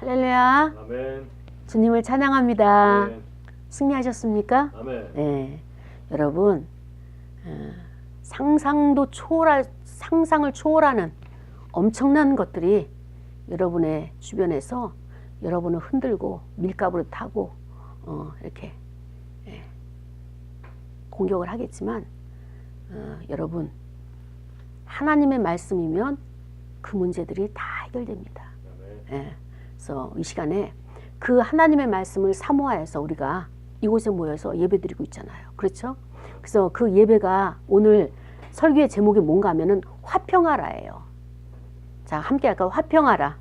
할렐루야. 아멘. 주님을 찬양합니다. 아멘. 승리하셨습니까? 아멘. 네. 여러분, 상상을 초월하는 엄청난 것들이 여러분의 주변에서 여러분을 흔들고 밀가부를 타고 이렇게 공격을 하겠지만 여러분, 하나님의 말씀이면 그 문제들이 다 해결됩니다. 그래서 이 시간에 그 하나님의 말씀을 사모하여서 우리가 이곳에 모여서 예배드리고 있잖아요. 그렇죠? 그래서 그 예배가 오늘 설교의 제목이 뭔가 하면은 화평하라예요. 자, 함께 할까요? 화평하라.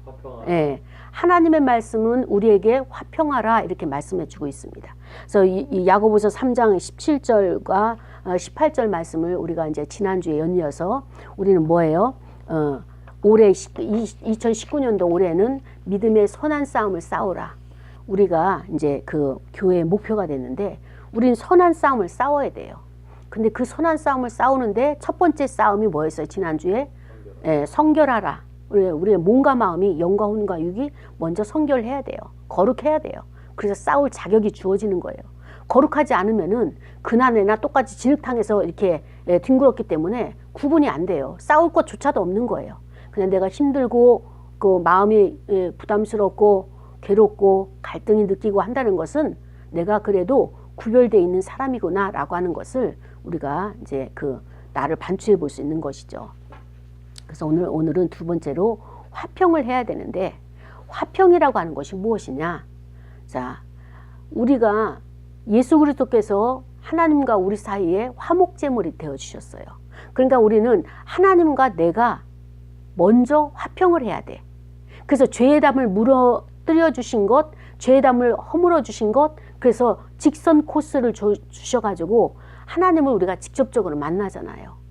예. 하나님의 말씀은 우리에게 화평하라 이렇게 말씀해 주고 있습니다. 그래서 이 야고보서 3장 17절과 18절 말씀을 우리가 이제 지난주에 연이어서 우리는 뭐예요? 올해 2019년도 올해는 믿음의 선한 싸움을 싸우라. 우리가 이제 그 교회의 목표가 됐는데 우린 선한 싸움을 싸워야 돼요. 근데 그 선한 싸움을 싸우는데 첫 번째 싸움이 뭐였어요? 지난주에 성결하라. 우리의 몸과 마음이 영과 혼과 육이 먼저 성결해야 돼요. 거룩해야 돼요. 그래서 싸울 자격이 주어지는 거예요. 거룩하지 않으면은 그날에나 똑같이 진흙탕에서 이렇게 뒹굴었기 때문에 구분이 안 돼요. 싸울 것조차도 없는 거예요. 그냥 내가 힘들고 그 마음이 부담스럽고 괴롭고 갈등이 느끼고 한다는 것은 내가 그래도 구별되어 있는 사람이구나 라고 하는 것을 우리가 이제 그 나를 반추해 볼 수 있는 것이죠. 그래서 오늘은 두 번째로 화평을 해야 되는데 화평이라고 하는 것이 무엇이냐? 자, 우리가 예수 그리스도께서 하나님과 우리 사이에 화목제물이 되어 주셨어요. 그러니까 우리는 하나님과 내가 먼저 화평을 해야 돼. 그래서 죄의 담을 무너뜨려 주신 것, 죄의 담을 허물어 주신 것, 그래서 직선 코스를 주셔가지고 하나님을 우리가 직접적으로 만나잖아요.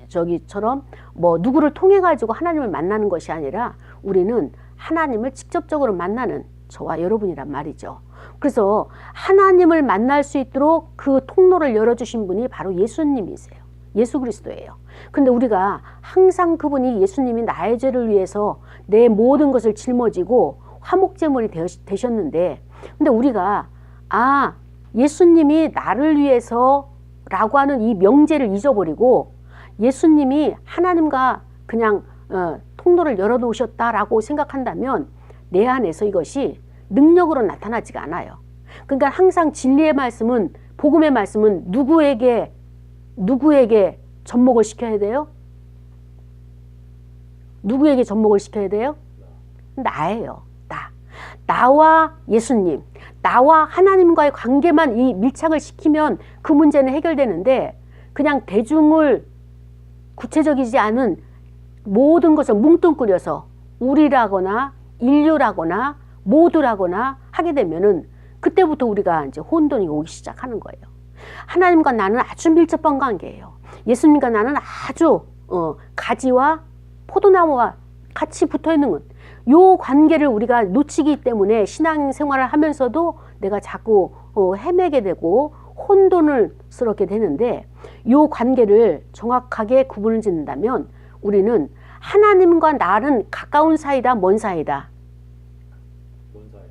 저기처럼 뭐 누구를 통해 가지고 하나님을 만나는 것이 아니라 우리는 하나님을 직접적으로 만나는 저와 여러분이란 말이죠. 그래서 하나님을 만날 수 있도록 그 통로를 열어주신 분이 바로 예수님이세요. 예수 그리스도예요. 근데 우리가 항상 그분이 예수님이 나의 죄를 위해서 내 모든 것을 짊어지고 화목제물이 되셨는데, 근데 우리가 예수님이 나를 위해서 라고 하는 이 명제를 잊어버리고 예수님이 하나님과 그냥 통로를 열어놓으셨다라고 생각한다면 내 안에서 이것이 능력으로 나타나지가 않아요. 그러니까 항상 진리의 말씀은, 복음의 말씀은 누구에게 접목을 시켜야 돼요? 누구에게 접목을 시켜야 돼요? 나예요. 나와 예수님, 나와 하나님과의 관계만 이 밀착을 시키면 그 문제는 해결되는데, 그냥 대중을 구체적이지 않은 모든 것을 뭉뚱그려서 우리라거나 인류라거나 모두라거나 하게 되면은 그때부터 우리가 이제 혼돈이 오기 시작하는 거예요. 하나님과 나는 아주 밀접한 관계예요. 예수님과 나는 아주 가지와 포도나무와 같이 붙어 있는 것. 요 관계를 우리가 놓치기 때문에 신앙생활을 하면서도 내가 자꾸 헤매게 되고 혼돈스럽게 되는데, 요 관계를 정확하게 구분을 짓는다면 우리는 하나님과 나는 가까운 사이다, 먼 사이다? 뭔 사이?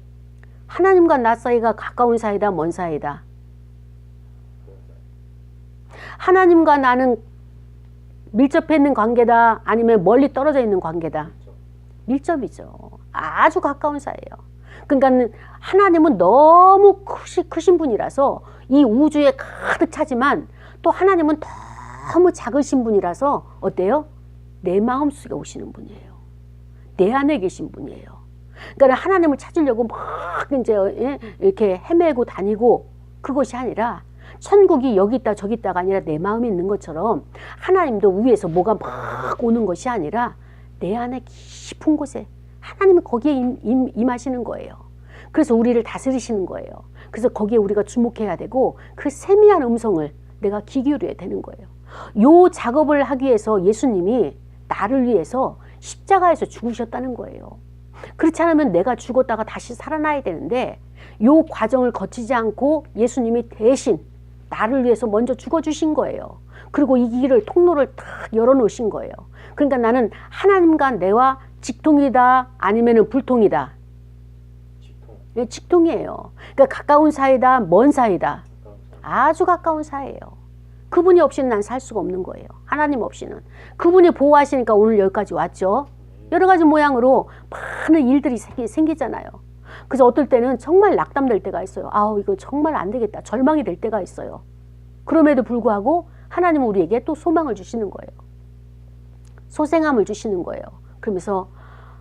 하나님과 나 사이가 가까운 사이다, 먼 사이다? 하나님과 나는 밀접해 있는 관계다, 아니면 멀리 떨어져 있는 관계다? 밀접이죠. 아주 가까운 사이예요. 그러니까 하나님은 너무 크신 분이라서 이 우주에 가득 차지만 또 하나님은 너무 작으신 분이라서 어때요? 내 마음속에 오시는 분이에요. 내 안에 계신 분이에요. 그러니까 하나님을 찾으려고 막 이제 이렇게 헤매고 다니고, 그것이 아니라 천국이 여기 있다 저기 있다가 아니라 내 마음에 있는 것처럼 하나님도 위에서 뭐가 막 오는 것이 아니라 내 안에 깊은 곳에 하나님이 거기에 임하시는 거예요. 그래서 우리를 다스리시는 거예요. 그래서 거기에 우리가 주목해야 되고 그 세미한 음성을 내가 귀 기울여야 되는 거예요. 요 작업을 하기 위해서 예수님이 나를 위해서 십자가에서 죽으셨다는 거예요. 그렇지 않으면 내가 죽었다가 다시 살아나야 되는데 요 과정을 거치지 않고 예수님이 대신 나를 위해서 먼저 죽어주신 거예요. 그리고 이 길을 통로를 탁 열어놓으신 거예요. 그러니까 나는 하나님과 내와 직통이다 아니면은 불통이다. 직통. 예, 직통이에요. 그러니까 가까운 사이다, 먼 사이다. 가까운 사이. 아주 가까운 사이예요. 그분이 없이는 난 살 수가 없는 거예요. 하나님 없이는. 그분이 보호하시니까 오늘 여기까지 왔죠. 여러 가지 모양으로 많은 일들이 생기잖아요. 그래서 어떨 때는 정말 낙담될 때가 있어요. 아우 이거 정말 안 되겠다. 절망이 될 때가 있어요. 그럼에도 불구하고 하나님은 우리에게 또 소망을 주시는 거예요. 소생함을 주시는 거예요. 그러면서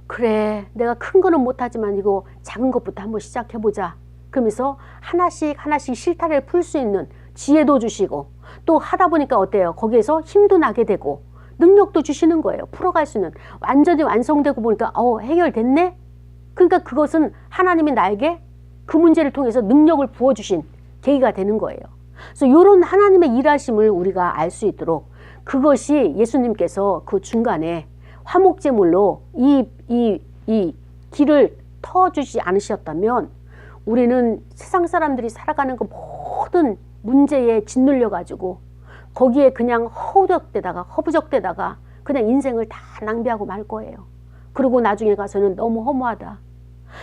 그래 내가 큰 거는 못하지만 이거 작은 것부터 한번 시작해보자. 그러면서 하나씩 실타래를 풀 수 있는 지혜도 주시고 또 하다 보니까 어때요? 거기에서 힘도 나게 되고 능력도 주시는 거예요. 풀어갈 수 있는. 완전히 완성되고 보니까 해결됐네? 그러니까 그것은 하나님이 나에게 그 문제를 통해서 능력을 부어주신 계기가 되는 거예요. 그래서 이런 하나님의 일하심을 우리가 알 수 있도록 그것이 예수님께서 그 중간에 화목제물로 이 길을 터주지 않으셨다면 우리는 세상 사람들이 살아가는 그 모든 문제에 짓눌려가지고 거기에 그냥 허부적대다가 그냥 인생을 다 낭비하고 말 거예요. 그리고 나중에 가서는 너무 허무하다.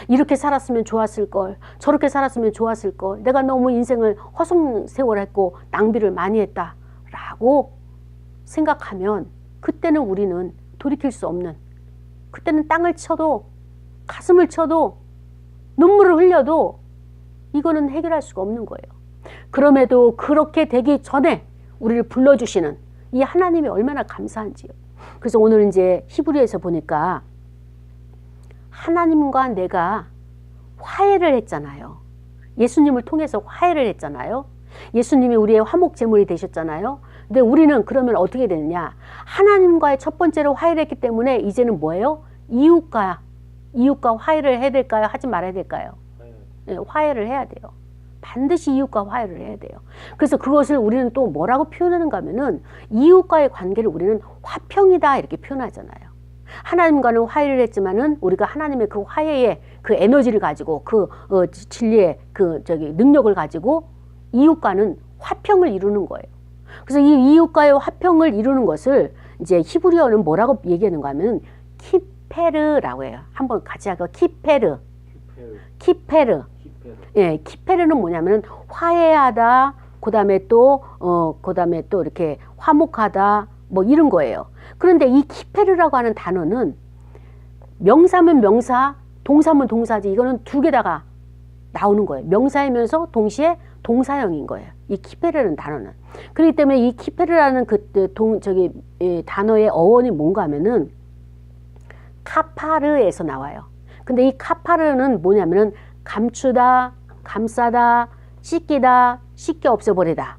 이렇게 살았으면 좋았을걸. 저렇게 살았으면 좋았을걸. 내가 너무 인생을 허송세월했고 낭비를 많이 했다. 라고 생각하면 그때는 우리는 돌이킬 수 없는, 그때는 땅을 쳐도 가슴을 쳐도 눈물을 흘려도 이거는 해결할 수가 없는 거예요. 그럼에도 그렇게 되기 전에 우리를 불러주시는 이 하나님이 얼마나 감사한지요. 그래서 오늘 이제 히브리에서 보니까 하나님과 내가 화해를 했잖아요. 예수님을 통해서 화해를 했잖아요. 예수님이 우리의 화목제물이 되셨잖아요. 근데 우리는 그러면 어떻게 되느냐? 하나님과의 첫 번째로 화해를 했기 때문에 이제는 뭐예요? 이웃과 화해를 해야 될까요? 하지 말아야 될까요? 네, 화해를 해야 돼요. 반드시 이웃과 화해를 해야 돼요. 그래서 그것을 우리는 또 뭐라고 표현하는가 하면은 이웃과의 관계를 우리는 화평이다 이렇게 표현하잖아요. 하나님과는 화해를 했지만은 우리가 하나님의 그 화해의 그 에너지를 가지고 그 진리의 그 능력을 가지고 이웃과는 화평을 이루는 거예요. 그래서 이 이웃과의 화평을 이루는 것을 이제 히브리어는 뭐라고 얘기하는가 하면 키페르라고 해요. 한번 같이 할까요? 키페르. 예, 키페르는 뭐냐면은 화해하다, 그다음에 또 이렇게 화목하다, 뭐 이런 거예요. 그런데 이 키페르라고 하는 단어는 명사면 명사, 동사면 동사지. 이거는 두 개다가 나오는 거예요. 명사이면서 동시에 동사형인 거예요. 이 키페르라는 단어는. 그렇기 때문에 이 키페르라는 단어의 어원이 뭔가 하면은 카파르에서 나와요. 근데 이 카파르는 뭐냐면은 감추다, 감싸다, 씻기다, 씻겨 없애버리다.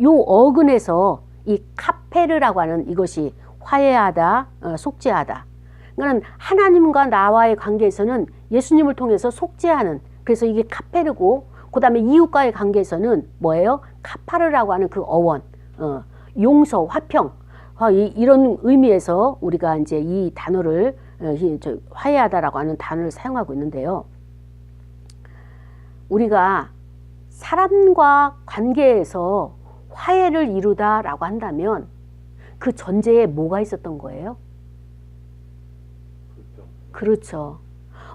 요 어근에서 이 카페르라고 하는 이것이 화해하다, 속죄하다. 그러니까 하나님과 나와의 관계에서는 예수님을 통해서 속죄하는, 그래서 이게 카페르고, 그 다음에 이웃과의 관계에서는 뭐예요? 카파르라고 하는 그 어원, 용서, 화평, 이런 의미에서 우리가 이제 이 단어를 화해하다라고 하는 단어를 사용하고 있는데요. 우리가 사람과 관계에서 화해를 이루다라고 한다면 그 전제에 뭐가 있었던 거예요? 그렇죠.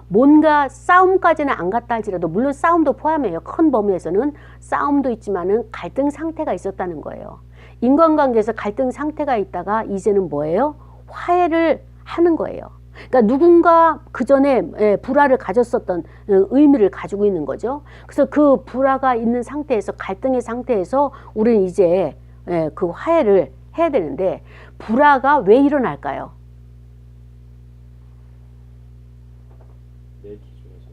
뭔가 싸움까지는 안 갔다 할지라도 물론 싸움도 포함해요. 큰 범위에서는 싸움도 있지만은 갈등 상태가 있었다는 거예요. 인간관계에서 갈등 상태가 있다가 이제는 뭐예요? 화해를 하는 거예요. 그러니까 누군가 그 전에 불화를 가졌었던 의미를 가지고 있는 거죠. 그래서 그 불화가 있는 상태에서, 갈등의 상태에서 우리는 이제 그 화해를 해야 되는데, 불화가 왜 일어날까요? 내 기준에서.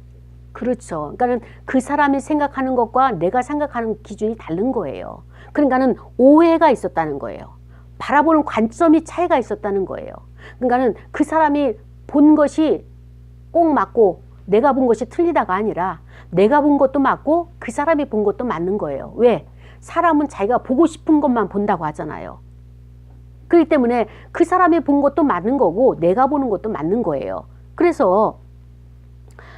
그렇죠. 그러니까는 그 사람이 생각하는 것과 내가 생각하는 기준이 다른 거예요. 그러니까는 오해가 있었다는 거예요. 바라보는 관점이 차이가 있었다는 거예요. 그러니까는 그 사람이 본 것이 꼭 맞고 내가 본 것이 틀리다가 아니라 내가 본 것도 맞고 그 사람이 본 것도 맞는 거예요. 왜? 사람은 자기가 보고 싶은 것만 본다고 하잖아요. 그렇기 때문에 그 사람이 본 것도 맞는 거고 내가 보는 것도 맞는 거예요. 그래서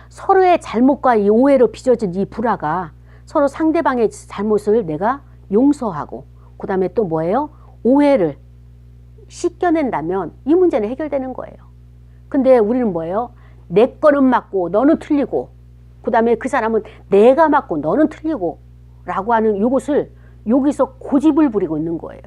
서로의 잘못과 이 오해로 빚어진 이 불화가 서로 상대방의 잘못을 내가 용서하고, 그 다음에 또 뭐예요? 오해를 씻겨낸다면 이 문제는 해결되는 거예요. 근데 우리는 뭐예요? 내 거는 맞고 너는 틀리고, 그 다음에 그 사람은 내가 맞고 너는 틀리고 라고 하는 요것을 여기서 고집을 부리고 있는 거예요.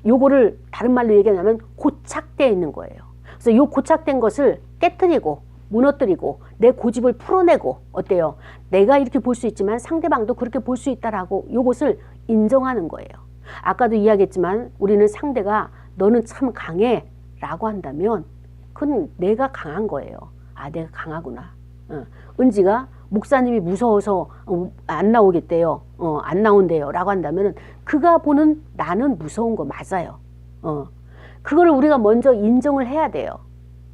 요거를 다른 말로 얘기하면 고착되어 있는 거예요. 그래서 요 고착된 것을 깨뜨리고 무너뜨리고 내 고집을 풀어내고, 어때요? 내가 이렇게 볼 수 있지만 상대방도 그렇게 볼 수 있다라고 요것을 인정하는 거예요. 아까도 이야기했지만 우리는 상대가 너는 참 강해 라고 한다면 그건 내가 강한 거예요. 아, 내가 강하구나. 은지가 목사님이 무서워서 안 나오겠대요. 안 나온대요 라고 한다면 그가 보는 나는 무서운 거 맞아요. 그거를 우리가 먼저 인정을 해야 돼요.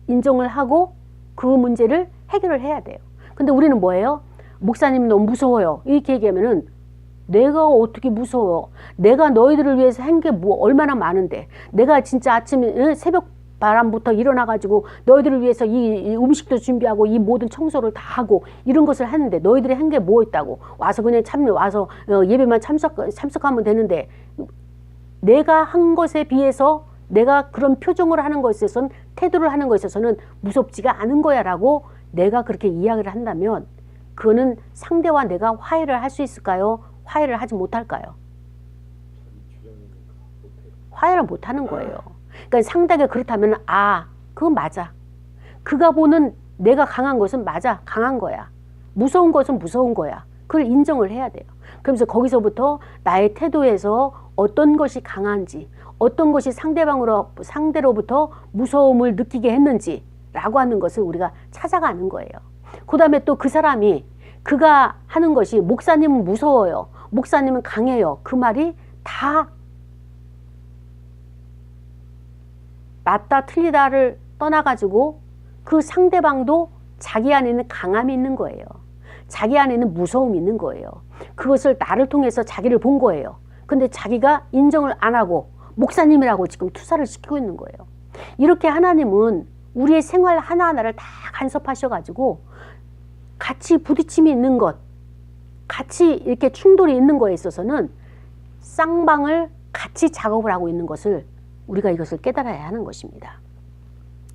인정을 하고 그 문제를 해결을 해야 돼요. 근데 우리는 뭐예요? 목사님 너무 무서워요 이렇게 얘기하면은 내가 어떻게 무서워? 내가 너희들을 위해서 한 게 뭐 얼마나 많은데, 내가 진짜 아침에 새벽 바람부터 일어나가지고 너희들을 위해서 이 음식도 준비하고 이 모든 청소를 다 하고 이런 것을 하는데 너희들이 한 게 뭐 있다고? 와서 그냥 와서 예배만 참석하면 되는데, 내가 한 것에 비해서 내가 그런 표정을 하는 것에 있어서는, 태도를 하는 것에 있어서는 무섭지가 않은 거야 라고 내가 그렇게 이야기를 한다면 그거는 상대와 내가 화해를 할 수 있을까요? 화해를 하지 못할까요? 화해를 못하는 거예요. 그러니까 상대가 그렇다면 아, 그건 맞아. 그가 보는 내가 강한 것은 맞아. 강한 거야. 무서운 것은 무서운 거야. 그걸 인정을 해야 돼요. 그러면서 거기서부터 나의 태도에서 어떤 것이 강한지, 어떤 것이 상대로부터 무서움을 느끼게 했는지 라고 하는 것을 우리가 찾아가는 거예요. 그 다음에 또 그 사람이 그가 하는 것이 목사님은 무서워요, 목사님은 강해요, 그 말이 다 맞다 틀리다를 떠나가지고 그 상대방도 자기 안에는 강함이 있는 거예요. 자기 안에는 무서움이 있는 거예요. 그것을 나를 통해서 자기를 본 거예요. 근데 자기가 인정을 안 하고 목사님이라고 지금 투사를 시키고 있는 거예요. 이렇게 하나님은 우리의 생활 하나하나를 다 간섭하셔가지고 같이 부딪힘이 있는 것, 같이 이렇게 충돌이 있는 거에 있어서는 쌍방을 같이 작업을 하고 있는 것을 우리가 이것을 깨달아야 하는 것입니다.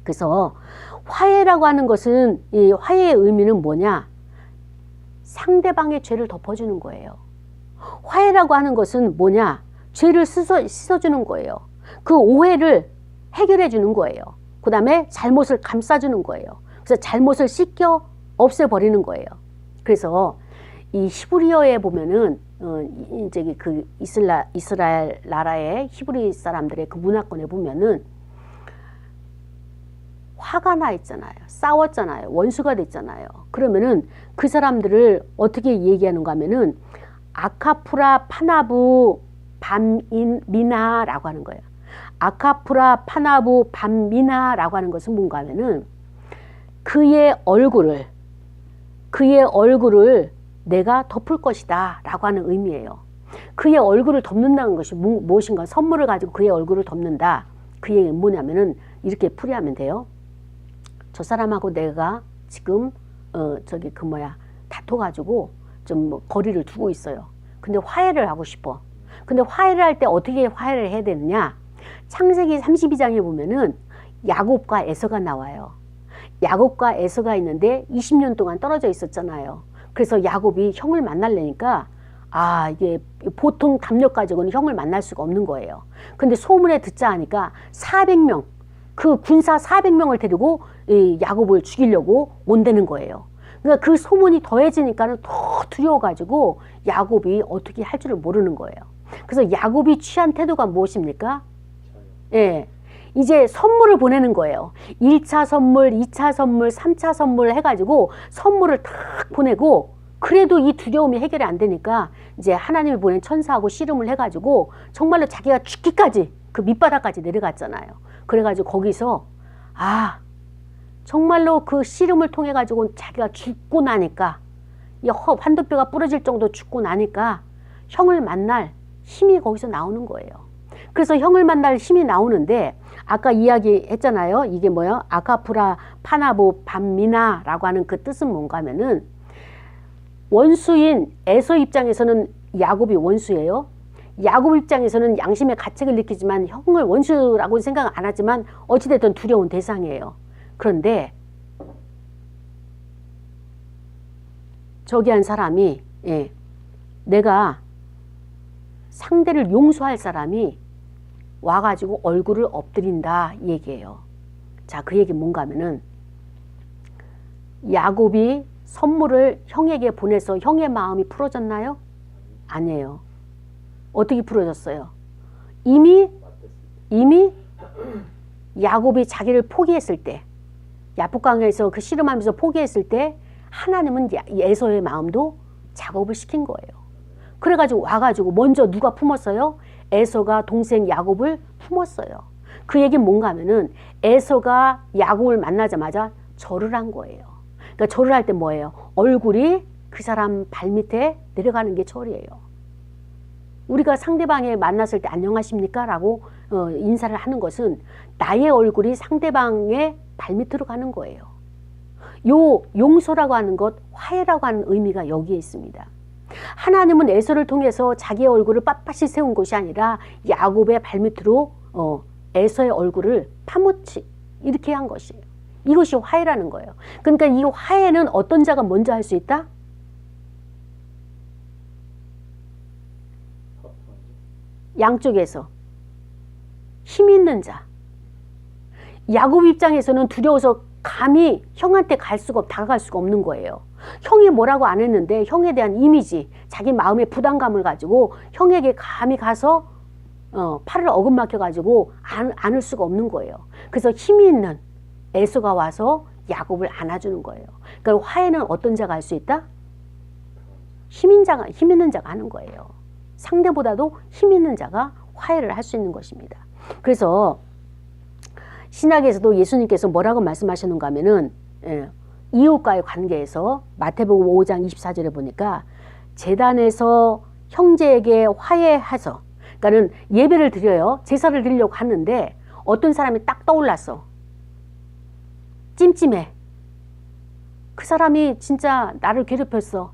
그래서 화해라고 하는 것은, 이 화해의 의미는 뭐냐? 상대방의 죄를 덮어주는 거예요. 화해라고 하는 것은 뭐냐? 죄를 씻어주는 거예요. 그 오해를 해결해 주는 거예요. 그 다음에 잘못을 감싸주는 거예요. 그래서 잘못을 씻겨 없애버리는 거예요. 그래서 이 히브리어에 보면은 이제 그 이스라엘 나라의 히브리 사람들의 그 문화권에 보면은 화가 나 있잖아요. 싸웠잖아요. 원수가 됐잖아요. 그러면은 그 사람들을 어떻게 얘기하는가 하면은 아카프라 파나부 밤미나라고 하는 거예요. 아카프라 파나부 밤미나라고 하는 것은 뭔가 하면은 그의 얼굴을 내가 덮을 것이다 라고 하는 의미예요. 그의 얼굴을 덮는다는 것이 무엇인가? 선물을 가지고 그의 얼굴을 덮는다. 그 얘기는 뭐냐면은 이렇게 풀이하면 돼요. 저 사람하고 내가 지금 다퉈가지고 좀 뭐 거리를 두고 있어요. 근데 화해를 하고 싶어. 근데 화해를 할 때 어떻게 화해를 해야 되느냐? 창세기 32장에 보면은 야곱과 에서가 나와요. 야곱과 에서가 있는데 20년 동안 떨어져 있었잖아요. 그래서 야곱이 형을 만나려니까 이게 보통 담력 가지고는 형을 만날 수가 없는 거예요. 근데 소문에 듣자 하니까 400명, 그 군사 400명을 데리고 이 야곱을 죽이려고 온다는 거예요. 그러니까 그 소문이 더해지니까는 더 두려워가지고 야곱이 어떻게 할 줄을 모르는 거예요. 그래서 야곱이 취한 태도가 무엇입니까? 예. 이제 선물을 보내는 거예요. 1차 선물, 2차 선물, 3차 선물 해가지고 선물을 탁 보내고, 그래도 이 두려움이 해결이 안 되니까 이제 하나님이 보낸 천사하고 씨름을 해가지고 정말로 자기가 죽기까지 그 밑바닥까지 내려갔잖아요. 그래가지고 거기서 정말로 그 씨름을 통해 가지고 자기가 죽고 나니까, 이 환도뼈가 부러질 정도 죽고 나니까 형을 만날 힘이 거기서 나오는 거예요. 그래서 형을 만날 힘이 나오는데, 아까 이야기했잖아요. 이게 뭐야? 아카프라 파나부 밤미나라고 하는 그 뜻은 뭔가 하면은, 원수인 에서 입장에서는 야곱이 원수예요. 야곱 입장에서는 양심의 가책을 느끼지만 형을 원수라고 생각 안 하지만 어찌됐든 두려운 대상이에요. 그런데 저기 한 사람이 내가 상대를 용서할 사람이 와가지고 얼굴을 엎드린다 이 얘기예요. 자, 그 얘기 뭔가 하면은 야곱이 선물을 형에게 보내서 형의 마음이 풀어졌나요? 아니에요. 어떻게 풀어졌어요? 이미 야곱이 자기를 포기했을 때, 야복강에서 그 씨름하면서 포기했을 때 하나님은 에서의 마음도 작업을 시킨 거예요. 그래가지고 와가지고 먼저 누가 품었어요? 에서가 동생 야곱을 품었어요. 그 얘기는 뭔가 하면은 에서가 야곱을 만나자마자 절을 한 거예요. 그러니까 절을 할 때 뭐예요? 얼굴이 그 사람 발밑에 내려가는 게 절이에요. 우리가 상대방에 만났을 때 안녕하십니까? 라고 인사를 하는 것은 나의 얼굴이 상대방의 발밑으로 가는 거예요. 요 용서라고 하는 것, 화해라고 하는 의미가 여기에 있습니다. 하나님은 에서를 통해서 자기의 얼굴을 빳빳이 세운 것이 아니라 야곱의 발밑으로 에서의 얼굴을 파묻히 이렇게 한 것이에요. 이것이 화해라는 거예요. 그러니까 이 화해는 어떤 자가 먼저 할 수 있다? 양쪽에서 힘 있는 자. 야곱 입장에서는 두려워서 감히 형한테 다가갈 수가 없는 거예요. 형이 뭐라고 안 했는데 형에 대한 이미지, 자기 마음의 부담감을 가지고 형에게 감히 가서 팔을 어긋막혀 가지고 안을 수가 없는 거예요. 그래서 힘이 있는 에서가 와서 야곱을 안아주는 거예요. 그러니까 화해는 어떤 자가 할 수 있다? 힘 있는 자가 하는 거예요. 상대보다도 힘 있는 자가 화해를 할 수 있는 것입니다. 그래서 신약에서도 예수님께서 뭐라고 말씀하시는가 하면은 이웃과의 관계에서 마태복음 5장 24절에 보니까 제단에서 형제에게 화해해서, 그러니까는 예배를 드려요. 제사를 드리려고 하는데 어떤 사람이 딱 떠올랐어. 찜찜해. 그 사람이 진짜 나를 괴롭혔어.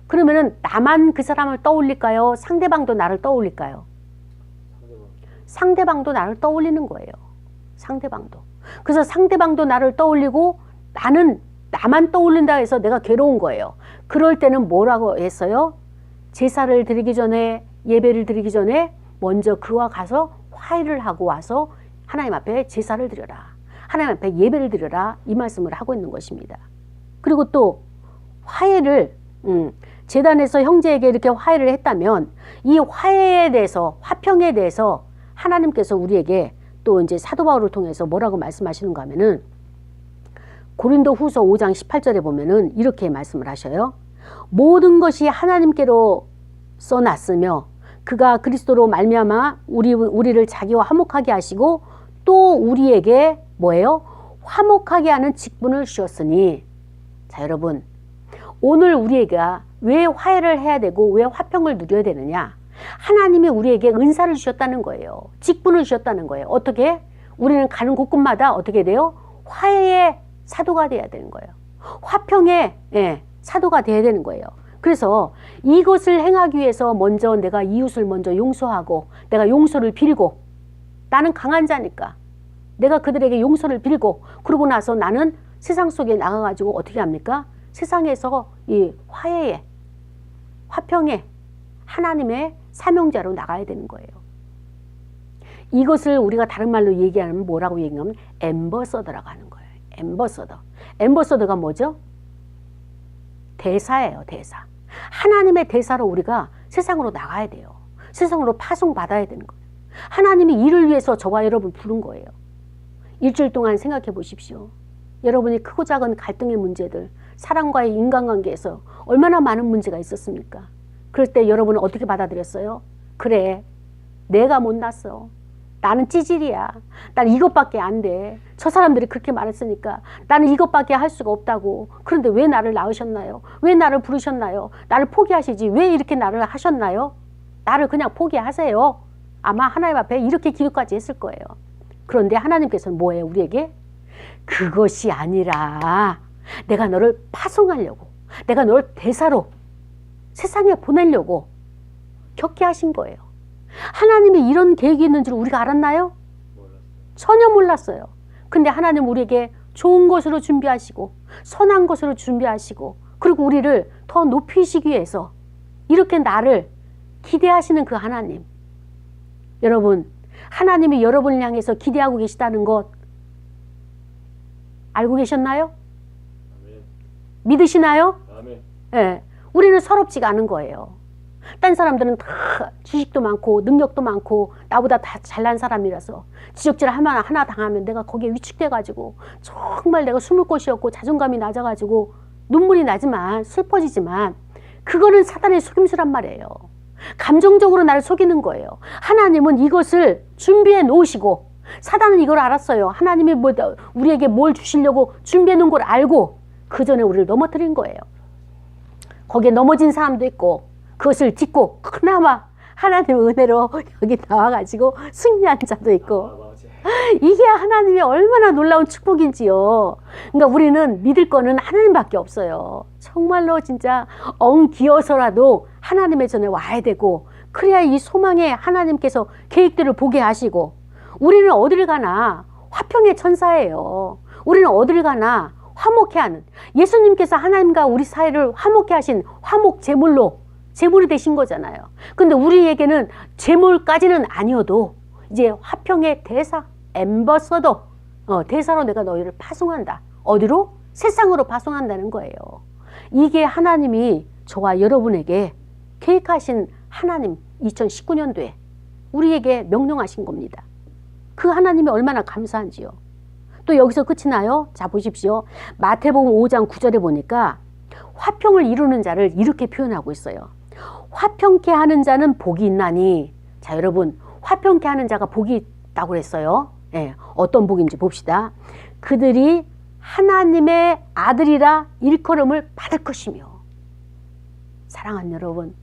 그러면은 나만 그 사람을 떠올릴까요? 상대방도 나를 떠올릴까요? 상대방도 나를 떠올리는 거예요. 상대방도. 그래서 상대방도 나를 떠올리고 나만 떠올린다 해서 내가 괴로운 거예요. 그럴 때는 뭐라고 했어요? 제사를 드리기 전에, 예배를 드리기 전에 먼저 그와 가서 화해를 하고 와서 하나님 앞에 제사를 드려라. 하나님 앞에 예배를 드려라. 이 말씀을 하고 있는 것입니다. 그리고 또 화해를 제단에서 형제에게 이렇게 화해를 했다면 이 화해에 대해서, 화평에 대해서 하나님께서 우리에게 또 이제 사도 바울을 통해서 뭐라고 말씀하시는가 하면은 고린도 후서 5장 18절에 보면은 이렇게 말씀을 하셔요. 모든 것이 하나님께로 써놨으며 그가 그리스도로 말미암아 우리를 자기와 화목하게 하시고 또 우리에게 뭐예요? 화목하게 하는 직분을 주셨으니. 자, 여러분, 오늘 우리가 왜 화해를 해야 되고 왜 화평을 누려야 되느냐? 하나님이 우리에게 은사를 주셨다는 거예요. 직분을 주셨다는 거예요. 어떻게? 우리는 가는 곳곳마다 어떻게 돼요? 화해의 사도가 돼야 되는 거예요. 화평의 사도가 돼야 되는 거예요. 그래서 이것을 행하기 위해서 먼저 내가 이웃을 먼저 용서하고 내가 용서를 빌고, 나는 강한 자니까 내가 그들에게 용서를 빌고, 그러고 나서 나는 세상 속에 나가가지고 어떻게 합니까? 세상에서 이 화해의, 화평의 하나님의 사명자로 나가야 되는 거예요. 이것을 우리가 다른 말로 얘기하면 뭐라고 얘기하면 앰버서더라고 하는 거예요. 앰버서더. 앰버서더가 뭐죠? 대사예요, 대사. 하나님의 대사로 우리가 세상으로 나가야 돼요. 세상으로 파송받아야 되는 거예요. 하나님이 이를 위해서 저와 여러분 부른 거예요. 일주일 동안 생각해 보십시오. 여러분이 크고 작은 갈등의 문제들, 사람과의 인간관계에서 얼마나 많은 문제가 있었습니까? 그럴 때 여러분은 어떻게 받아들였어요? 그래, 내가 못났어. 나는 찌질이야. 나는 이것밖에 안 돼. 저 사람들이 그렇게 말했으니까 나는 이것밖에 할 수가 없다고. 그런데 왜 나를 낳으셨나요? 왜 나를 부르셨나요? 나를 포기하시지 왜 이렇게 나를 하셨나요? 나를 그냥 포기하세요. 아마 하나님 앞에 이렇게 기도까지 했을 거예요. 그런데 하나님께서는 뭐예요? 우리에게 그것이 아니라 내가 너를 파송하려고, 내가 너를 대사로 세상에 보내려고 겪게 하신 거예요. 하나님이 이런 계획이 있는 줄 우리가 알았나요? 전혀 몰랐어요. 근데 하나님 우리에게 좋은 것으로 준비하시고 선한 것으로 준비하시고 그리고 우리를 더 높이시기 위해서 이렇게 나를 기대하시는 그 하나님. 여러분, 하나님이 여러분을 향해서 기대하고 계시다는 것 알고 계셨나요? 아멘. 믿으시나요? 아멘. 예, 우리는 서럽지가 않은 거예요. 딴 사람들은 다 지식도 많고 능력도 많고 나보다 다 잘난 사람이라서 지적질 하나 당하면 내가 거기에 위축돼가지고 정말 내가 숨을 곳이 없고 자존감이 낮아가지고 눈물이 나지만 슬퍼지지만 그거는 사단의 속임수란 말이에요. 감정적으로 나를 속이는 거예요. 하나님은 이것을 준비해 놓으시고 사단은 이걸 알았어요. 하나님이 우리에게 뭘 주시려고 준비해 놓은 걸 알고 그 전에 우리를 넘어뜨린 거예요. 거기에 넘어진 사람도 있고 그것을 딛고 그나마 하나님의 은혜로 여기 나와가지고 승리한 자도 있고 이게 하나님의 얼마나 놀라운 축복인지요. 그러니까 우리는 믿을 거는 하나님밖에 없어요. 정말로 진짜 엉기어서라도 하나님의 전에 와야 되고 그래야 이 소망에 하나님께서 계획들을 보게 하시고 우리는 어디를 가나 화평의 천사예요. 우리는 어디를 가나 화목해 하는 예수님께서 하나님과 우리 사이를 화목해 하신 화목 제물로 제물이 되신 거잖아요. 근데 우리에게는 제물까지는 아니어도 이제 화평의 대사 엠버서더 대사로 내가 너희를 파송한다. 어디로? 세상으로 파송한다는 거예요. 이게 하나님이 저와 여러분에게 계획하신 하나님 2019년도에 우리에게 명령하신 겁니다. 그 하나님이 얼마나 감사한지요. 또 여기서 끝이 나요. 자 보십시오. 마태복음 5장 9절에 보니까 화평을 이루는 자를 이렇게 표현하고 있어요. 화평케 하는 자는 복이 있나니. 자 여러분 화평케 하는 자가 복이 있다고 그랬어요. 예, 어떤 복인지 봅시다. 그들이 하나님의 아들이라 일컬음을 받을 것이며. 사랑하는 여러분,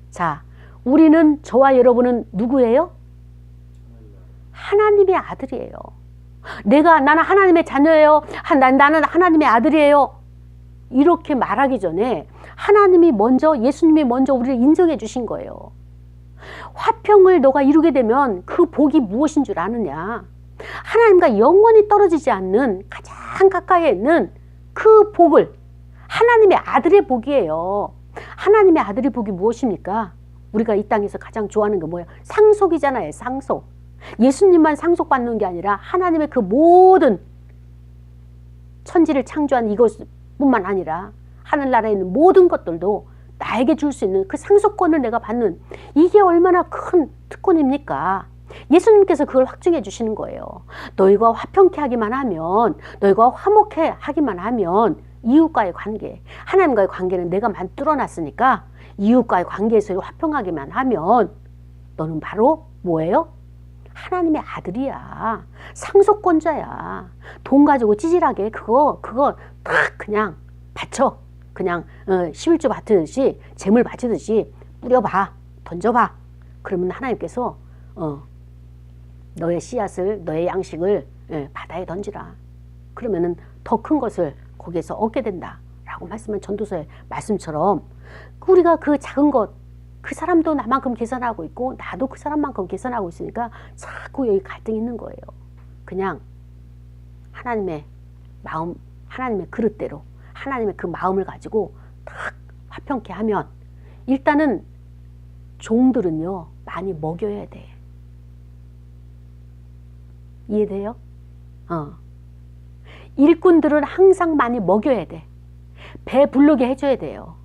자 우리는 저와 여러분은 누구예요? 하나님의 아들이에요. 나는 하나님의 자녀예요. 나는 하나님의 아들이에요. 이렇게 말하기 전에 하나님이 먼저 예수님이 먼저 우리를 인정해 주신 거예요. 화평을 너가 이루게 되면 그 복이 무엇인 줄 아느냐? 하나님과 영원히 떨어지지 않는 가장 가까이에 있는 그 복을 하나님의 아들의 복이에요. 하나님의 아들의 복이 무엇입니까? 우리가 이 땅에서 가장 좋아하는 게 뭐예요? 상속이잖아요. 상속. 예수님만 상속받는 게 아니라 하나님의 그 모든 천지를 창조한 이것뿐만 아니라 하늘나라에 있는 모든 것들도 나에게 줄 수 있는 그 상속권을 내가 받는 이게 얼마나 큰 특권입니까? 예수님께서 그걸 확증해 주시는 거예요. 너희가 화평케 하기만 하면, 너희가 화목해 하기만 하면 이웃과의 관계, 하나님과의 관계는 내가 만들어 놨으니까 이웃과의 관계에서 화평하기만 하면 너는 바로 뭐예요? 하나님의 아들이야. 상속권자야. 돈 가지고 찌질하게 그거 딱 그냥 바쳐. 그냥 11조 바치듯이 재물 바치듯이 뿌려봐. 던져봐. 그러면 하나님께서 너의 씨앗을 너의 양식을 바다에 던지라. 그러면은 더 큰 것을 거기에서 얻게 된다 라고 말씀한 전도서의 말씀처럼 우리가 그 작은 것 그 사람도 나만큼 계산하고 있고 나도 그 사람만큼 계산하고 있으니까 자꾸 여기 갈등이 있는 거예요. 그냥 하나님의 마음, 하나님의 그릇대로 하나님의 그 마음을 가지고 딱 화평케 하면 일단은 종들은요 많이 먹여야 돼. 이해돼요? 일꾼들은 항상 많이 먹여야 돼. 배 부르게 해줘야 돼요.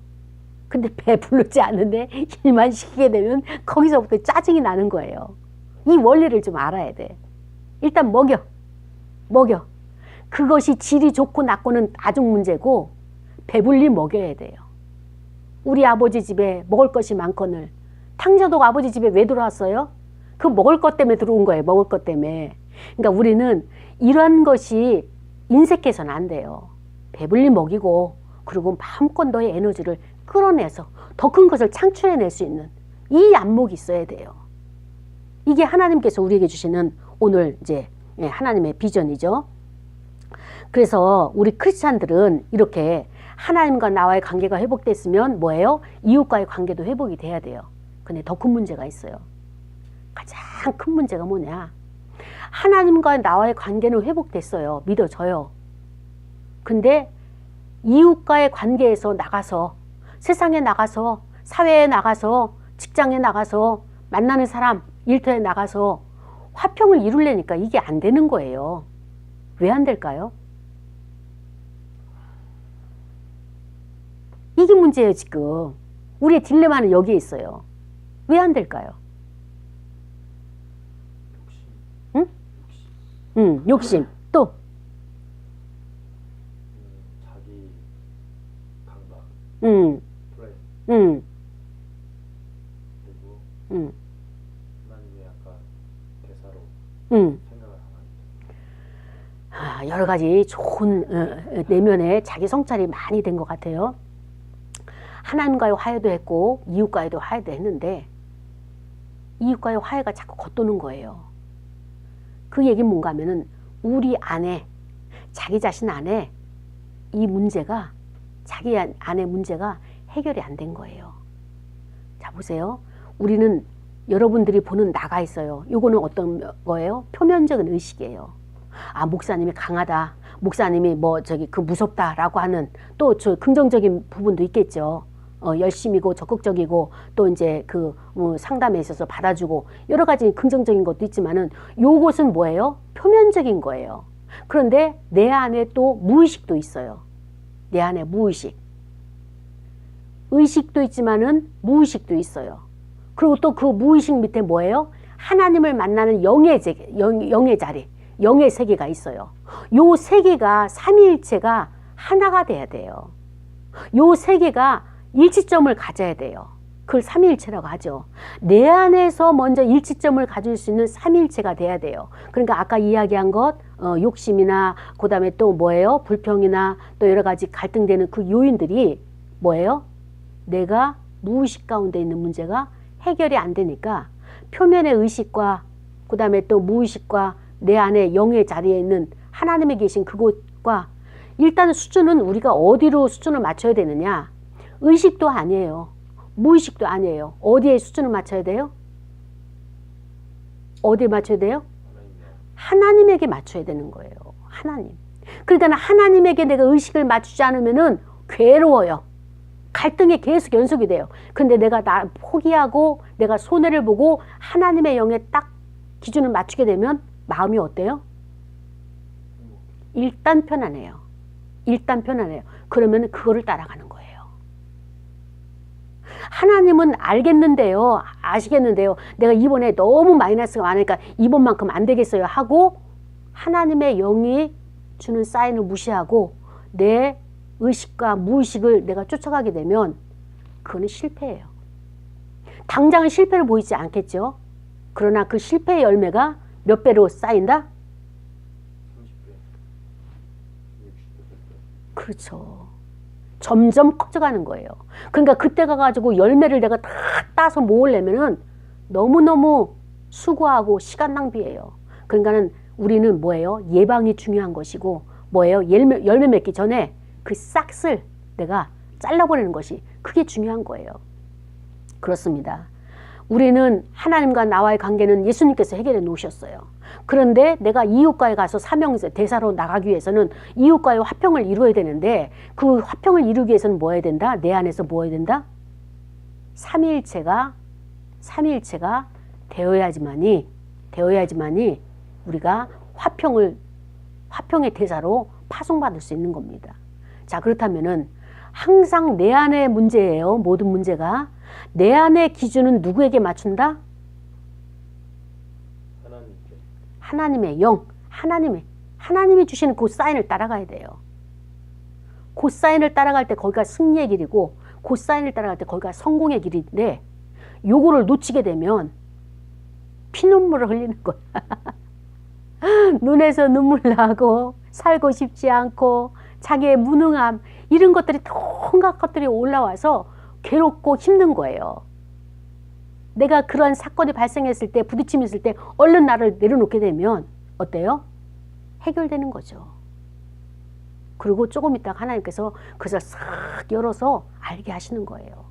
근데 배 부르지 않는데 일만 시키게 되면 거기서부터 짜증이 나는 거예요. 이 원리를 좀 알아야 돼. 일단 먹여. 그것이 질이 좋고 낮고는 나중 문제고 배불리 먹여야 돼요. 우리 아버지 집에 먹을 것이 많거늘 탕자도 아버지 집에 왜 들어왔어요? 그 먹을 것 때문에 들어온 거예요. 먹을 것 때문에. 그러니까 우리는 이러한 것이 인색해서는 안 돼요. 배불리 먹이고 그리고 마음껏 너의 에너지를 끌어내서 더 큰 것을 창출해낼 수 있는 이 안목이 있어야 돼요. 이게 하나님께서 우리에게 주시는 오늘 이제 하나님의 비전이죠. 그래서 우리 크리스찬들은 이렇게 하나님과 나와의 관계가 회복됐으면 뭐예요? 이웃과의 관계도 회복이 돼야 돼요. 근데 더 큰 문제가 있어요. 가장 큰 문제가 뭐냐? 하나님과 나와의 관계는 회복됐어요. 믿어져요. 근데 이웃과의 관계에서 나가서, 세상에 나가서, 사회에 나가서, 직장에 나가서, 만나는 사람, 일터에 나가서 화평을 이루려니까 이게 안 되는 거예요. 왜 안 될까요? 이게 문제예요, 지금. 우리의 딜레마는 여기에 있어요. 왜 안 될까요? 응? 욕심. 또? 자기 강박, 응, 프레임, 응, 그리고 응, 하나님의 아까 대사로 응. 생각을 안 하니까. 여러 가지 좋은 내면에 자기 성찰이 많이 된 것 같아요. 하나님과의 화해도 했고 이웃과의도 화해도 했는데 이웃과의 화해가 자꾸 겉도는 거예요. 그 얘기는 뭔가 하면은 우리 안에, 자기 자신 안에 이 문제가, 자기 안에 문제가 해결이 안 된 거예요. 자, 보세요. 우리는 여러분들이 보는 나가 있어요. 요거는 어떤 거예요? 표면적인 의식이에요. 아, 목사님이 강하다. 목사님이 그 무섭다라고 하는 또 저 긍정적인 부분도 있겠죠. 열심이고 적극적이고 또 이제 상담에 있어서 받아주고 여러 가지 긍정적인 것도 있지만은 요것은 뭐예요? 표면적인 거예요. 그런데 내 안에 또 무의식도 있어요. 내 안에 무의식. 의식도 있지만은 무의식도 있어요. 그리고 또 그 무의식 밑에 뭐예요? 하나님을 만나는 영의 자리, 영의 세계가 있어요. 요 세계가 삼위일체가 하나가 돼야 돼요. 요 세계가 일치점을 가져야 돼요. 그걸 삼위일체라고 하죠. 내 안에서 먼저 일치점을 가질 수 있는 삼위일체가 돼야 돼요. 그러니까 아까 이야기한 것, 욕심이나 그 다음에 또 뭐예요? 불평이나 또 여러 가지 갈등되는 그 요인들이 뭐예요? 내가 무의식 가운데 있는 문제가 해결이 안 되니까 표면의 의식과 그 다음에 또 무의식과 내 안에 영의 자리에 있는 하나님이 계신 그곳과 일단 수준은 우리가 어디로 수준을 맞춰야 되느냐? 의식도 아니에요. 무의식도 아니에요. 어디에 수준을 맞춰야 돼요? 어디에 맞춰야 돼요? 하나님에게 맞춰야 되는 거예요. 하나님. 그러니까 하나님에게 내가 의식을 맞추지 않으면은 괴로워요. 갈등이 계속 연속이 돼요. 근데 내가 나 포기하고 내가 손해를 보고 하나님의 영에 딱 기준을 맞추게 되면 마음이 어때요? 일단 편안해요. 일단 편안해요. 그러면 그거를 따라가는 거예요. 하나님은 알겠는데요. 아시겠는데요. 내가 이번에 너무 마이너스가 많으니까 이번만큼 안 되겠어요 하고 하나님의 영이 주는 사인을 무시하고 내 의식과 무의식을 내가 쫓아가게 되면 그거는 실패예요. 당장은 실패를 보이지 않겠죠. 그러나 그 실패의 열매가 몇 배로 쌓인다? 30배, 60배. 그렇죠. 점점 커져가는 거예요. 그러니까 그때 가가지고 열매를 내가 다 따서 모으려면은 너무너무 수고하고 시간 낭비예요. 그러니까는 우리는 뭐예요? 예방이 중요한 것이고 뭐예요? 열매 맺기 전에 그 싹을 내가 잘라버리는 것이 그게 중요한 거예요. 그렇습니다. 우리는 하나님과 나와의 관계는 예수님께서 해결해 놓으셨어요. 그런데 내가 이웃과에 가서 대사로 나가기 위해서는 이웃과의 화평을 이루어야 되는데 그 화평을 이루기 위해서는 뭐 해야 된다? 내 안에서 뭐 해야 된다? 삼위일체가 되어야지만이 우리가 화평의 대사로 파송받을 수 있는 겁니다. 자, 그렇다면은 항상 내 안의 문제예요. 모든 문제가. 내 안의 기준은 누구에게 맞춘다? 하나님께. 하나님의 영, 하나님이 주시는 그 사인을 따라가야 돼요. 그 사인을 따라갈 때 거기가 승리의 길이고 그 사인을 따라갈 때 거기가 성공의 길인데 요거를 놓치게 되면 피눈물을 흘리는 거야. 눈에서 눈물 나고 살고 싶지 않고 자기의 무능함 이런 것들이 온갖 것들이 올라와서 괴롭고 힘든 거예요. 내가 그런 사건이 발생했을 때 부딪힘이 있을 때 얼른 나를 내려놓게 되면 어때요? 해결되는 거죠. 그리고 조금 있다가 하나님께서 그것을 싹 열어서 알게 하시는 거예요.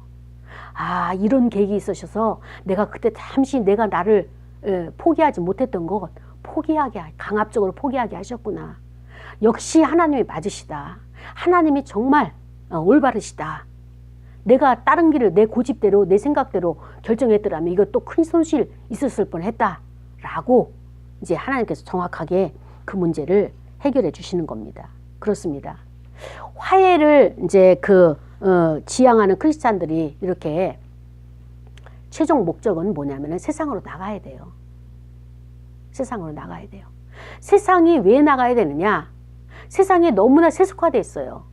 아, 이런 계획이 있으셔서 내가 그때 잠시 내가 나를 포기하지 못했던 것 강압적으로 포기하게 하셨구나. 역시 하나님이 맞으시다. 하나님이 정말 올바르시다. 내가 다른 길을 내 고집대로 내 생각대로 결정했더라면 이것도 큰 손실 있었을 뻔했다 라고 이제 하나님께서 정확하게 그 문제를 해결해 주시는 겁니다. 그렇습니다. 화해를 이제 지향하는 크리스찬들이 이렇게 최종 목적은 뭐냐면 세상으로 나가야 돼요. 세상으로 나가야 돼요. 세상이 왜 나가야 되느냐? 세상이 너무나 세속화되어 있어요.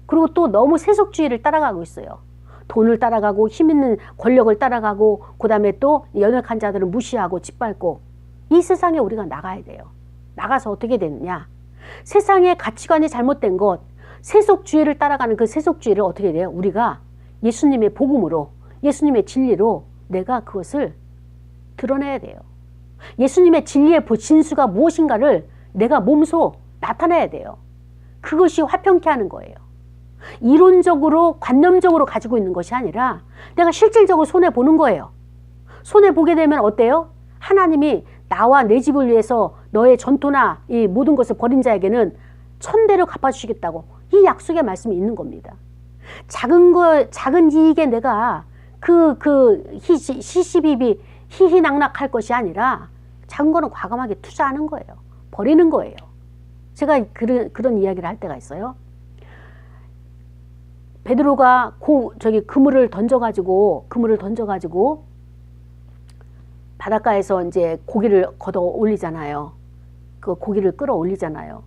그리고 또 너무 세속주의를 따라가고 있어요. 돈을 따라가고 힘 있는 권력을 따라가고 그 다음에 또 연약한 자들을 무시하고 짓밟고 이 세상에 우리가 나가야 돼요. 나가서 어떻게 되느냐? 세상의 가치관이 잘못된 것, 세속주의를 따라가는 그 세속주의를 어떻게 돼요? 우리가 예수님의 복음으로 예수님의 진리로 내가 그것을 드러내야 돼요. 예수님의 진리의 진수가 무엇인가를 내가 몸소 나타내야 돼요. 그것이 화평케 하는 거예요. 이론적으로 관념적으로 가지고 있는 것이 아니라 내가 실질적으로 손해보는 거예요. 손해보게 되면 어때요? 하나님이 나와 내 집을 위해서 너의 전토나 이 모든 것을 벌인 자에게는 천대로 갚아주시겠다고 이 약속의 말씀이 있는 겁니다. 작은 이익에 내가 시시비비 희희낙낙할 것이 아니라 작은 거는 과감하게 투자하는 거예요. 버리는 거예요. 제가 그런 이야기를 할 때가 있어요. 베드로가 그물을 던져가지고 바닷가에서 이제 고기를 걷어 올리잖아요. 그 고기를 끌어 올리잖아요.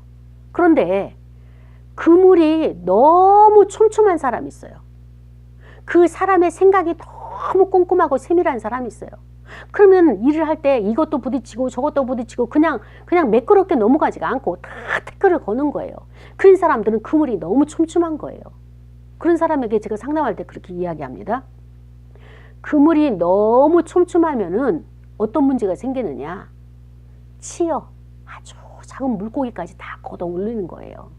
그런데 그물이 너무 촘촘한 사람이 있어요. 그 사람의 생각이 너무 꼼꼼하고 세밀한 사람이 있어요. 그러면 일을 할 때 이것도 부딪히고 저것도 부딪히고 그냥 매끄럽게 넘어가지가 않고 다 태클을 거는 거예요. 그런 사람들은 그물이 너무 촘촘한 거예요. 그런 사람에게 제가 상담할 때 그렇게 이야기합니다. 그물이 너무 촘촘하면은 어떤 문제가 생기느냐? 치어, 아주 작은 물고기까지 다 걷어 올리는 거예요.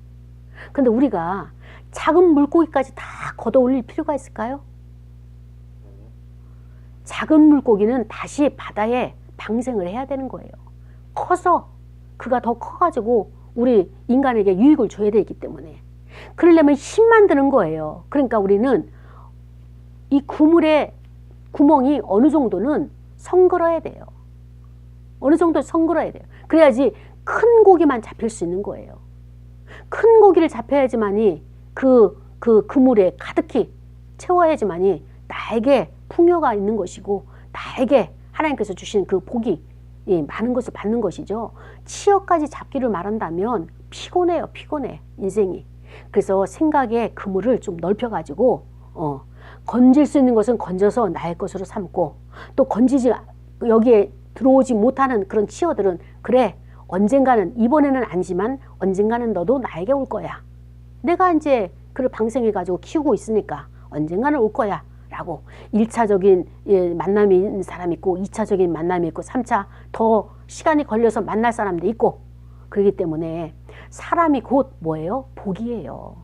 근데 우리가 작은 물고기까지 다 걷어 올릴 필요가 있을까요? 작은 물고기는 다시 바다에 방생을 해야 되는 거예요. 커서 그가 더 커가지고 우리 인간에게 유익을 줘야 되기 때문에. 그러려면 힘만 드는 거예요. 그러니까 우리는 이 그물의 구멍이 어느 정도는 성글어야 돼요. 어느 정도 성글어야 돼요. 그래야지 큰 고기만 잡힐 수 있는 거예요. 큰 고기를 잡혀야지만이 그 그물에 가득히 채워야지만이 나에게 풍요가 있는 것이고 나에게 하나님께서 주신 그 복이 많은 것을 받는 것이죠. 치어까지 잡기를 말한다면 피곤해요. 피곤해. 인생이. 그래서 생각의 그물을 좀 넓혀가지고 건질 수 있는 것은 건져서 나의 것으로 삼고 또 여기에 들어오지 못하는 그런 치어들은 그래 언젠가는 이번에는 아니지만 언젠가는 너도 나에게 올 거야. 내가 이제 그를 방생해가지고 키우고 있으니까 언젠가는 올 거야 라고 1차적인 만남이 있는 사람이 있고 2차적인 만남이 있고 3차 더 시간이 걸려서 만날 사람도 있고 그렇기 때문에 사람이 곧 뭐예요? 복이에요.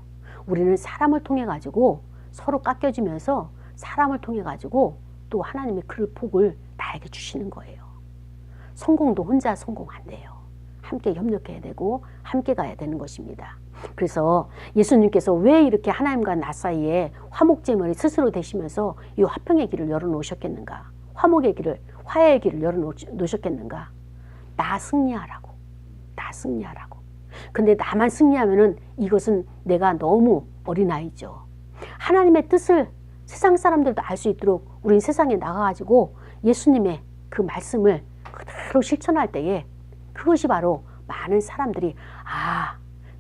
우리는 사람을 통해 가지고 서로 깎여주면서 사람을 통해 가지고 또 하나님의 그 복을 나에게 주시는 거예요. 성공도 혼자 성공 안 돼요. 함께 협력해야 되고 함께 가야 되는 것입니다. 그래서 예수님께서 왜 이렇게 하나님과 나 사이에 화목제물이 스스로 되시면서 이 화평의 길을 열어놓으셨겠는가? 화목의 길을, 화해의 길을 열어놓으셨겠는가? 나 승리하라고. 나 승리하라고. 근데 나만 승리하면은 이것은 내가 너무 어린아이죠. 하나님의 뜻을 세상 사람들도 알 수 있도록 우린 세상에 나가가지고 예수님의 그 말씀을 그대로 실천할 때에 그것이 바로 많은 사람들이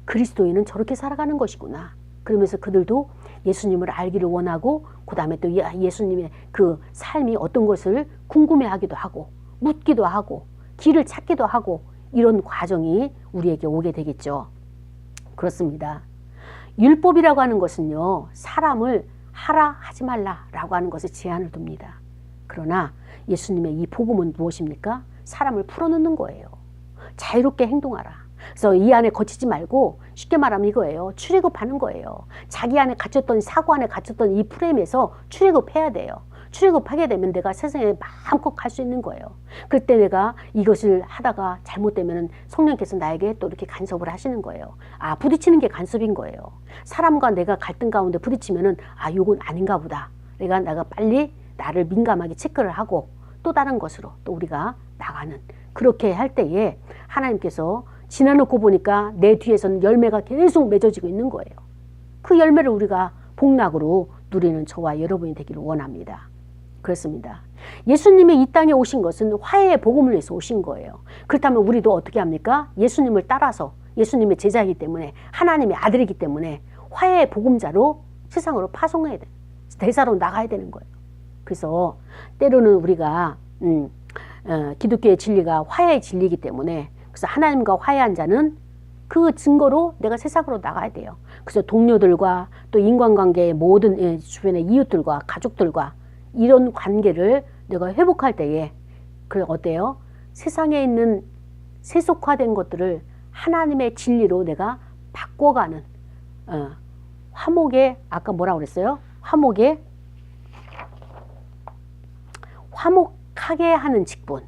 그리스도인은 저렇게 살아가는 것이구나. 그러면서 그들도 예수님을 알기를 원하고 그 다음에 또 예수님의 그 삶이 어떤 것을 궁금해하기도 하고 묻기도 하고 길을 찾기도 하고 이런 과정이 우리에게 오게 되겠죠. 그렇습니다. 율법이라고 하는 것은요. 사람을 하라 하지 말라라고 하는 것에 제한을 둡니다. 그러나 예수님의 이 복음은 무엇입니까? 사람을 풀어놓는 거예요. 자유롭게 행동하라. 그래서 이 안에 거치지 말고 쉽게 말하면 이거예요. 출애굽하는 거예요. 자기 안에 갇혔던 사고 안에 갇혔던 이 프레임에서 출애굽해야 돼요. 출애굽하게 되면 내가 세상에 마음껏 갈 수 있는 거예요. 그때 내가 이것을 하다가 잘못되면 성령께서 나에게 또 이렇게 간섭을 하시는 거예요. 아, 부딪히는 게 간섭인 거예요. 사람과 내가 갈등 가운데 부딪히면은 아, 요건 아닌가 보다. 내가 빨리 나를 민감하게 체크를 하고 또 다른 것으로 또 우리가 나가는, 그렇게 할 때에 하나님께서 지나놓고 보니까 내 뒤에서는 열매가 계속 맺어지고 있는 거예요. 그 열매를 우리가 복락으로 누리는 저와 여러분이 되기를 원합니다. 그렇습니다. 예수님이 이 땅에 오신 것은 화해의 복음을 위해서 오신 거예요. 그렇다면 우리도 어떻게 합니까? 예수님을 따라서, 예수님의 제자이기 때문에, 하나님의 아들이기 때문에 화해의 복음자로 세상으로 파송해야 돼. 대사로 나가야 되는 거예요. 그래서 때로는 우리가 기독교의 진리가 화해의 진리이기 때문에, 그래서 하나님과 화해한 자는 그 증거로 내가 세상으로 나가야 돼요. 그래서 동료들과 또 인간관계의 모든 주변의 이웃들과 가족들과 이런 관계를 내가 회복할 때에, 그래 어때요? 세상에 있는 세속화된 것들을 하나님의 진리로 내가 바꿔가는 화목의, 아까 뭐라고 그랬어요? 화목하게 하는 직분,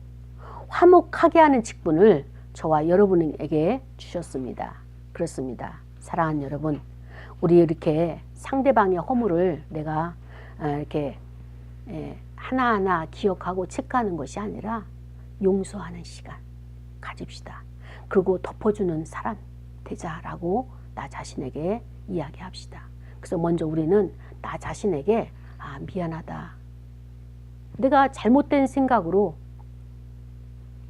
화목하게 하는 직분을 저와 여러분에게 주셨습니다. 그렇습니다. 사랑하는 여러분, 우리 이렇게 상대방의 허물을 내가 이렇게 하나하나 기억하고 체크하는 것이 아니라 용서하는 시간 가집시다. 그리고 덮어주는 사람 되자라고 나 자신에게 이야기합시다. 그래서 먼저 우리는 나 자신에게 아, 미안하다. 내가 잘못된 생각으로,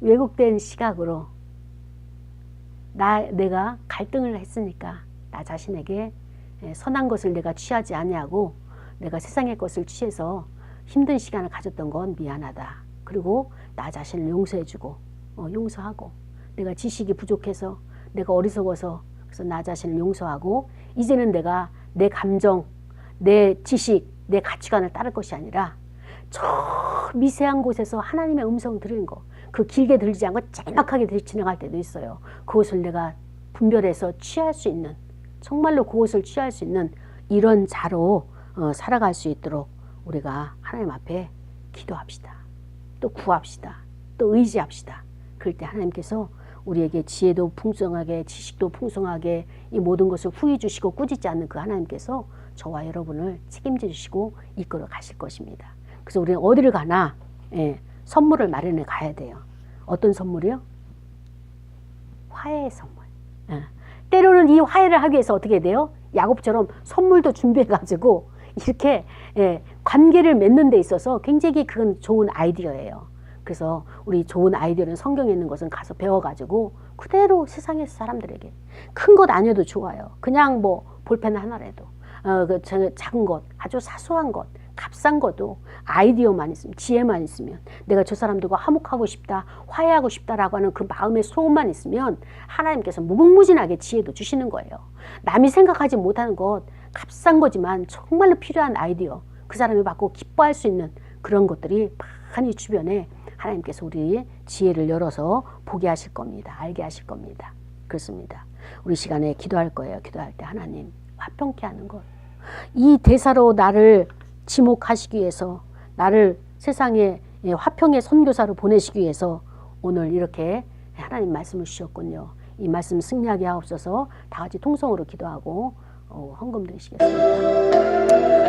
왜곡된 시각으로 내가 갈등을 했으니까 나 자신에게 선한 것을 내가 취하지 아니하고 내가 세상의 것을 취해서 힘든 시간을 가졌던 건 미안하다. 그리고 나 자신을 용서해주고 용서하고, 내가 지식이 부족해서, 내가 어리석어서, 그래서 나 자신을 용서하고, 이제는 내가 내 감정, 내 지식, 내 가치관을 따를 것이 아니라 저 미세한 곳에서 하나님의 음성을 들은 거, 그 길게 들리지 않고 짤막하게 지나갈 때도 있어요. 그것을 내가 분별해서 취할 수 있는, 정말로 그것을 취할 수 있는 이런 자로 살아갈 수 있도록 우리가 하나님 앞에 기도합시다. 또 구합시다. 또 의지합시다. 그럴 때 하나님께서 우리에게 지혜도 풍성하게, 지식도 풍성하게 이 모든 것을 후히 주시고 꾸짖지 않는 그 하나님께서 저와 여러분을 책임져 주시고 이끌어 가실 것입니다. 그래서 우리는 어디를 가나 선물을 마련해 가야 돼요. 어떤 선물이요? 화해의 선물. 때로는 이 화해를 하기 위해서 어떻게 돼요? 야곱처럼 선물도 준비해 가지고 이렇게 관계를 맺는 데 있어서 굉장히 그건 좋은 아이디어예요. 그래서 우리 좋은 아이디어는 성경에 있는 것은 가서 배워가지고 그대로 세상에서 사람들에게, 큰 것 아니어도 좋아요. 그냥 뭐 볼펜 하나라도, 작은 것, 아주 사소한 것, 값싼 것도 아이디어만 있으면, 지혜만 있으면, 내가 저 사람들과 화목하고 싶다, 화해하고 싶다라고 하는 그 마음의 소원만 있으면 하나님께서 무궁무진하게 지혜도 주시는 거예요. 남이 생각하지 못하는 것, 값싼 거지만 정말로 필요한 아이디어, 그 사람이 받고 기뻐할 수 있는 그런 것들이 많이 주변에 하나님께서 우리의 지혜를 열어서 보게 하실 겁니다. 알게 하실 겁니다. 그렇습니다. 우리 시간에 기도할 거예요. 기도할 때 하나님 화평케 하는 것, 이 대사로 나를 지목하시기 위해서, 나를 세상에 화평의 선교사로 보내시기 위해서 오늘 이렇게 하나님 말씀을 주셨군요. 이 말씀 승리하게 하옵소서. 다 같이 통성으로 기도하고 헌금 드리시겠습니다.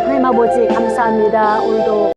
하나님 아버지 감사합니다. 오늘도